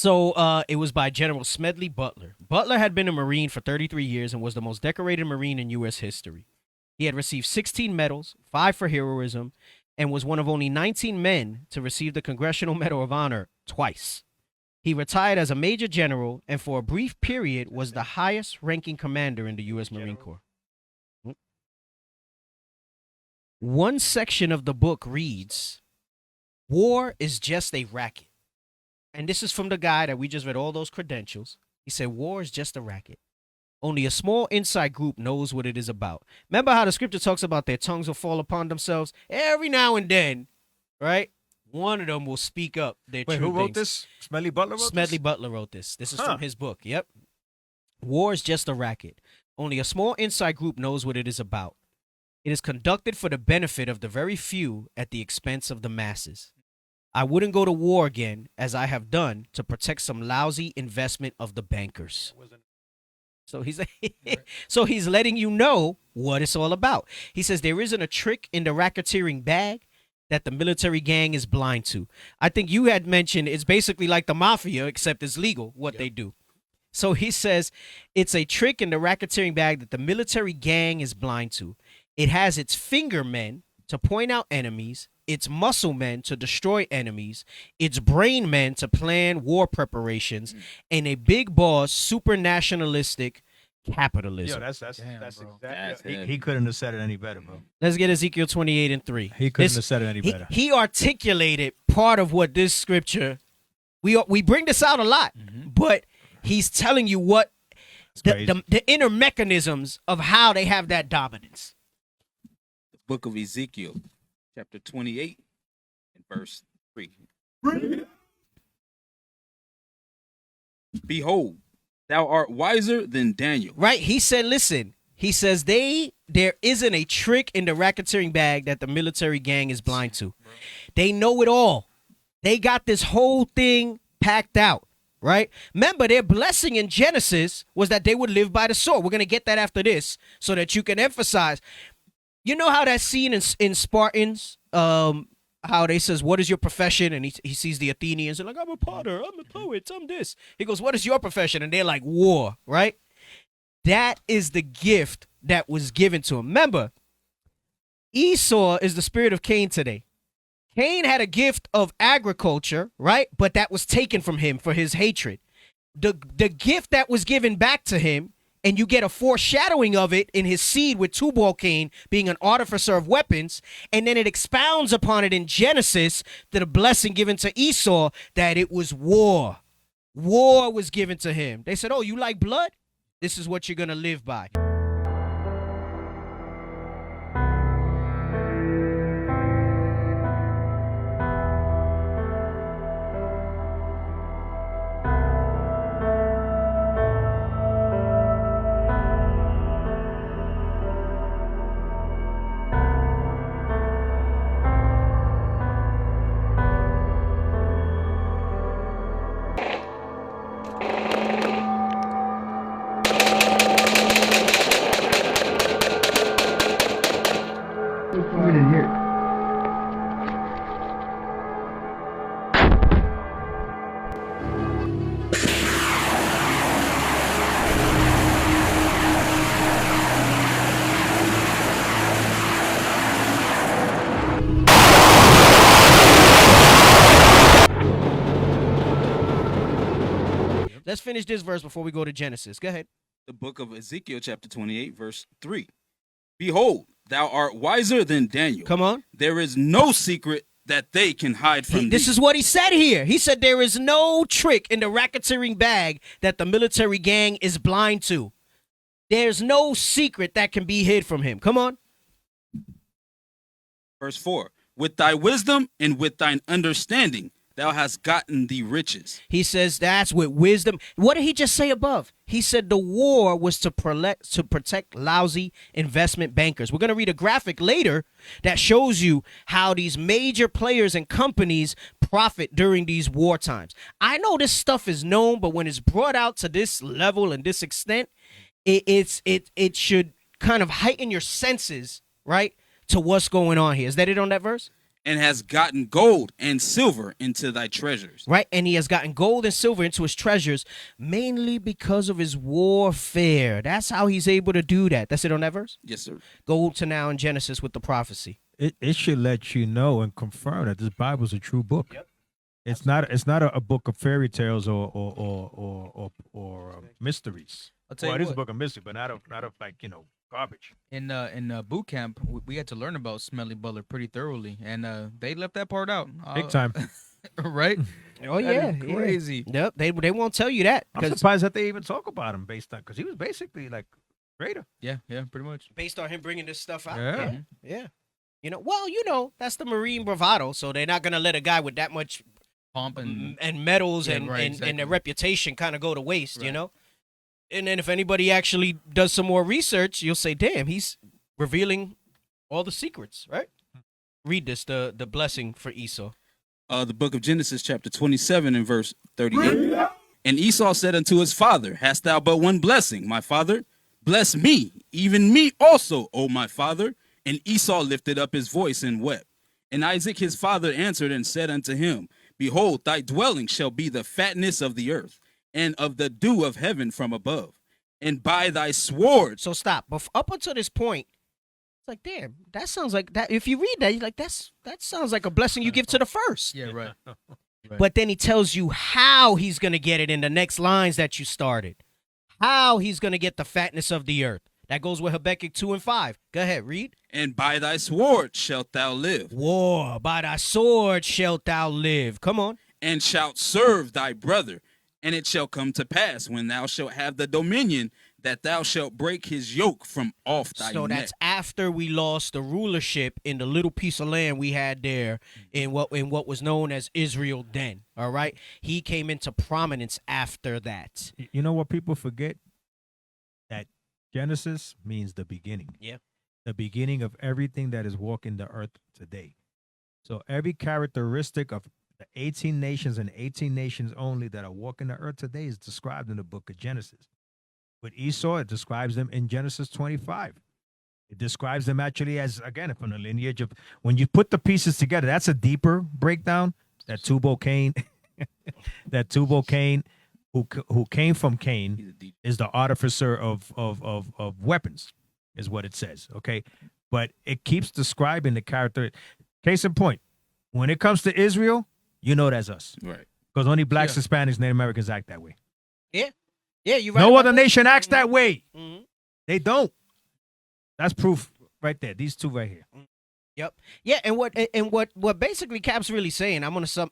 So it was by General Smedley Butler. Butler had been a Marine for 33 years and was the most decorated Marine in U.S. history. He had received 16 medals, 5 for heroism, and was one of only 19 men to receive the Congressional Medal of Honor twice. He retired as a major general and for a brief period was the highest ranking commander in the U.S. Marine Corps. One section of the book reads, "War is just a racket." And this is from the guy that we just read all those credentials. He said, "War is just a racket. Only a small inside group knows what it is about." Remember how the scripture talks about their tongues will fall upon themselves? Every now and then, right? One of them will speak up. Wait, who wrote this? Smedley Butler wrote this? Smedley Butler wrote this. This is from his book. Yep. War is just a racket. Only a small inside group knows what it is about. It is conducted for the benefit of the very few at the expense of the masses. I wouldn't go to war again, as I have done, to protect some lousy investment of the bankers. So he's letting you know what it's all about. He says there isn't a trick in the racketeering bag that the military gang is blind to. I think you had mentioned it's basically like the mafia, except it's legal what they do. So he says it's a trick in the racketeering bag that the military gang is blind to. It has its finger men to point out enemies, its muscle men to destroy enemies, its brain men to plan war preparations, and a big boss super nationalistic capitalism. Yo, that's exactly. He couldn't have said it any better, bro. Let's get Ezekiel 28:3. He couldn't have said it any better. He articulated part of what this scripture. We bring this out a lot, but he's telling you what the inner mechanisms of how they have that dominance. The book of Ezekiel, chapter 28, and verse 3. Behold, thou art wiser than Daniel. Right? He said, listen, he says there isn't a trick in the racketeering bag that the military gang is blind to. They know it all. They got this whole thing packed out, right? Remember, their blessing in Genesis was that they would live by the sword. We're going to get that after this so that you can emphasize. You know how that scene in Spartans, how they says, "What is your profession?" And he sees the Athenians and like, "I'm a potter, I'm a poet, I'm this." He goes, "What is your profession?" And they're like, "War," right? That is the gift that was given to him. Remember, Esau is the spirit of Cain today. Cain had a gift of agriculture, right? But that was taken from him for his hatred. The gift that was given back to him, and you get a foreshadowing of it in his seed with Tubal-Cain being an artificer of weapons, and then it expounds upon it in Genesis, that the blessing given to Esau, that it was war. War was given to him. They said, "Oh, you like blood? This is what you're going to live by." Let's finish this verse before we go to Genesis. Go ahead. The book of Ezekiel, chapter 28, verse 3. Behold, thou art wiser than Daniel. Come on. There is no secret that they can hide from thee. This is what he said here. He said there is no trick in the racketeering bag that the military gang is blind to. There's no secret that can be hid from him. Come on. Verse 4. With thy wisdom and with thine understanding, thou hast gotten thee riches. He says that's with wisdom. What did he just say above? He said the war was to protect lousy investment bankers. We're going to read a graphic later that shows you how these major players and companies profit during these war times. I know this stuff is known, but when it's brought out to this level and this extent, it should kind of heighten your senses, right, to what's going on here. Is that it on that verse? and has gotten gold and silver into thy treasures. Right? And he has gotten gold and silver into his treasures, mainly because of his warfare. That's how he's able to do that. That's it on that verse? Yes, sir. Go to now in Genesis with the prophecy. It should let you know and confirm that this Bible is a true book. Yep. It's not a book of fairy tales or mysteries. I'll tell Well, you it is a what. book of mystery, but not of like garbage. In boot camp, we had to learn about Smelly Butler pretty thoroughly, and they left that part out. Big time. Right? Oh, That yeah. is crazy. Yeah. Yep. They won't tell you that. I'm Because surprised that they even talk about him based on because he was basically like greater. Yeah, pretty much. based on him bringing this stuff out. Yeah. Yeah. That's the Marine bravado. So they're not going to let a guy with that much Pomp and medals Yeah, and, right, and exactly. their reputation kind of go to waste, you Right. know? And then if anybody actually does some more research, you'll say, damn, he's revealing all the secrets, right? Read this, the blessing for Esau. The book of Genesis, chapter 27 and verse 38. And Esau said unto his father, Hast thou but one blessing, my father? Bless me, even me also, O my father. And Esau lifted up his voice and wept. And Isaac his father answered and said unto him, Behold, thy dwelling shall be the fatness of the earth, and of the dew of heaven from above. And by thy sword. So stop. But up until this point, it's like, damn, that sounds like that. If you read that, you're like, that sounds like a blessing you give to the first. yeah, right. But then he tells you how he's going to get it in the next lines that you started. How he's going to get the fatness of the earth. That goes with Habakkuk 2 and 5. Go ahead, read. And by thy sword shalt thou live, War, by thy sword shalt thou live. Come on. and shalt serve thy brother. And it shall come to pass, when thou shalt have the dominion, that thou shalt break his yoke from off thy So neck. that's after we lost the rulership in the little piece of land we had there in what was known as Israel then. All right. He came into prominence after that. You know what people forget? That Genesis means the beginning. Yeah. The beginning of everything that is walking the earth today. So every characteristic of the 18 nations and 18 nations only that are walking the earth today is described in the book of Genesis. With Esau, it describes them in Genesis 25. It describes them actually as, again, from the lineage of, when you put the pieces together, that's a deeper breakdown. That Tubal Cain, who came from Cain, He's a deep- is the artificer of weapons, is what it says. Okay, but it keeps describing the character. Case in point, when it comes to Israel, you know that's us, Right. because only blacks, Yeah. Hispanics, Native Americans act that way. Yeah, you're right. No about other that. nation acts that way. Mhm. They don't. That's proof right there. These two right here. Yep. Yeah, and what basically Cap's really saying, I'm gonna sum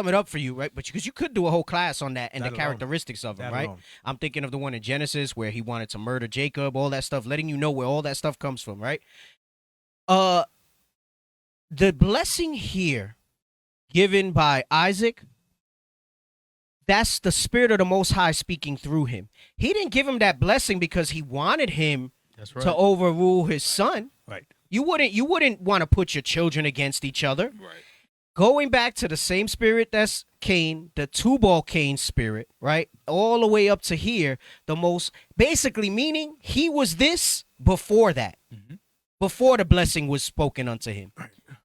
it up for you, right? But because you could do a whole class on that and That the alone. characteristics of him, That right? alone. I'm thinking of the one in Genesis where he wanted to murder Jacob, all that stuff, letting you know where all that stuff comes from, right? The blessing here given by Isaac, that's the spirit of the Most High speaking through him. He didn't give him that blessing because he wanted him That's right. to overrule his son. Right. You wouldn't want to put your children against each other. Right. Going back to the same spirit that's Cain, the Tubal Cain spirit, right? All the way up to here, the most basically meaning he was this before that. Mhm. Before the blessing was spoken unto him.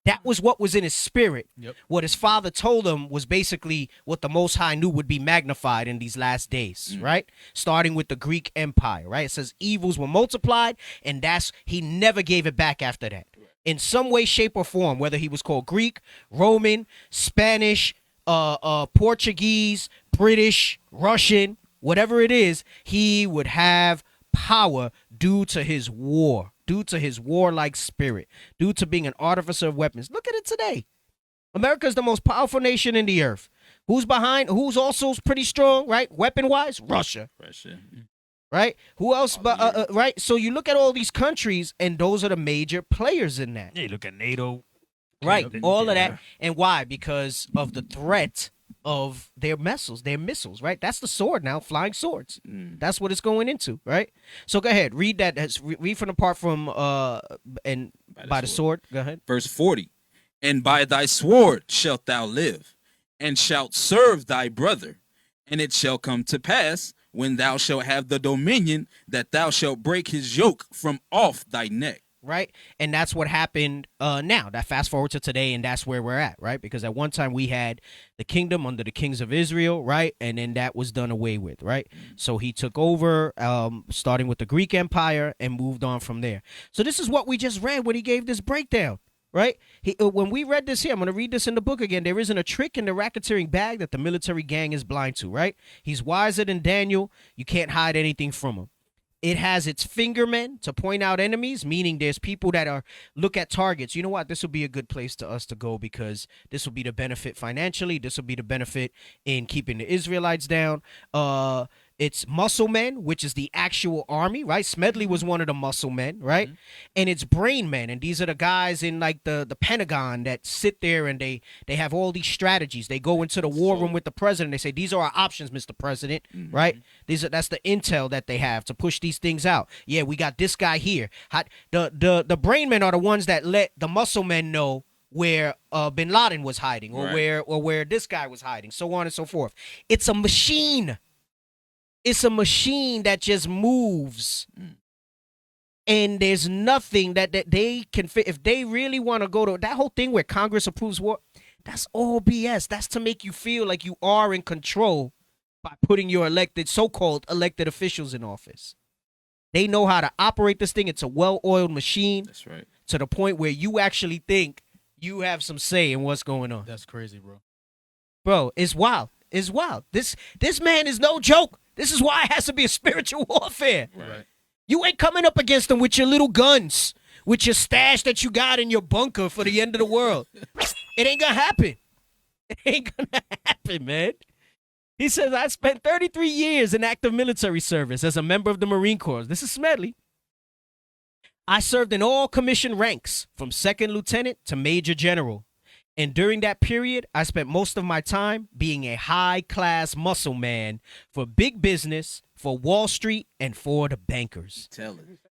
That was what was in his spirit. Yep. What his father told him was basically what the Most High knew would be magnified in these last days, right? Starting with the Greek Empire, right? It says evils were multiplied, and he never gave it back after that. In some way, shape, or form, whether he was called Greek, Roman, Spanish, Portuguese, British, Russian, whatever it is, he would have power due to his war, due to his warlike spirit, due to being an artificer of weapons. Look at it today. America is the most powerful nation in the earth. Who's also pretty strong, right? Weapon-wise, Russia, Russia. right? Who else? Right? So you look at all these countries, and those are the major players in that. Yeah, you look at NATO. Right, Yep. all of Yeah. that. And why? Because of the threat of their missiles, right? That's the sword now, flying swords. That's what it's going into, right? So go ahead, read that. Read from the part from and by the sword. Go ahead. Verse 40. And by thy sword shalt thou live, and shalt serve thy brother. And it shall come to pass, when thou shalt have the dominion, that thou shalt break his yoke from off thy neck. right? And that's what happened now. That fast forward to today, and that's where we're at, right? Because at one time we had the kingdom under the kings of Israel, right? And then that was done away with, right? So he took over, starting with the Greek Empire, and moved on from there. So this is what we just read when he gave this breakdown, right? When we read this here, I'm going to read this in the book again. There isn't a trick in the racketeering bag that the military gang is blind to, right? He's wiser than Daniel. You can't hide anything from him. It has its fingermen to point out enemies, meaning there's people that are look at targets. You know what? This will be a good place to us to go because this will be the benefit financially. This will be the benefit in keeping the Israelites down. It's muscle men, which is the actual army, right? Smedley was one of the muscle men, right? And it's brain men, and these are the guys in like the Pentagon that sit there and they have all these strategies. They go into the war room with the president. They say, these are our options, Mr. President, right? That's the intel that they have to push these things out. Yeah, we got this guy here. The brain men are the ones that let the muscle men know where bin Laden was hiding or where this guy was hiding, so on and so forth. It's a machine. It's a machine that just moves, and there's nothing that they can fit. If they really want to go to that whole thing where Congress approves war, that's all BS. That's to make you feel like you are in control by putting your so-called elected officials in office. They know how to operate this thing. It's a well-oiled machine. That's right. To the point where you actually think you have some say in what's going on. That's crazy, bro. Bro, it's wild. It's wild. This man is no joke. This is why it has to be a spiritual warfare. Right. You ain't coming up against them with your little guns, with your stash that you got in your bunker for the end of the world. It ain't gonna happen. It ain't gonna happen, man. He says, I spent 33 years in active military service as a member of the Marine Corps. This is Smedley. I served in all commissioned ranks, from second lieutenant to major general. And during that period, I spent most of my time being a high-class muscle man for big business, for Wall Street, and for the bankers.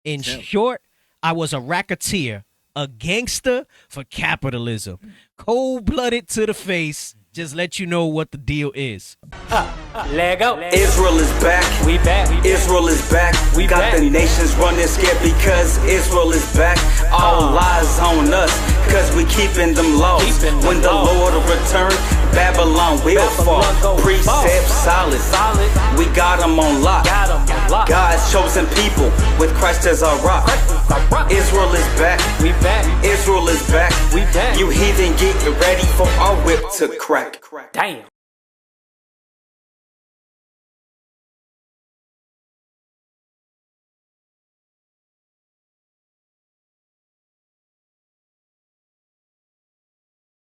In short, I was a racketeer, a gangster for capitalism. Cold-blooded to the face. Just let you know what the deal is. Lego. Israel is back. We back. Israel is back. We got back. the nations running scared because Israel is back. All lies on us, cause we keeping them laws. When the Lord return, Babylon will fall. Precept solid. We got them on lock. God's chosen people with Christ as our rock. Israel is back. We back. Israel is back. We back. You heathen, get ready for our whip to crack. Damn.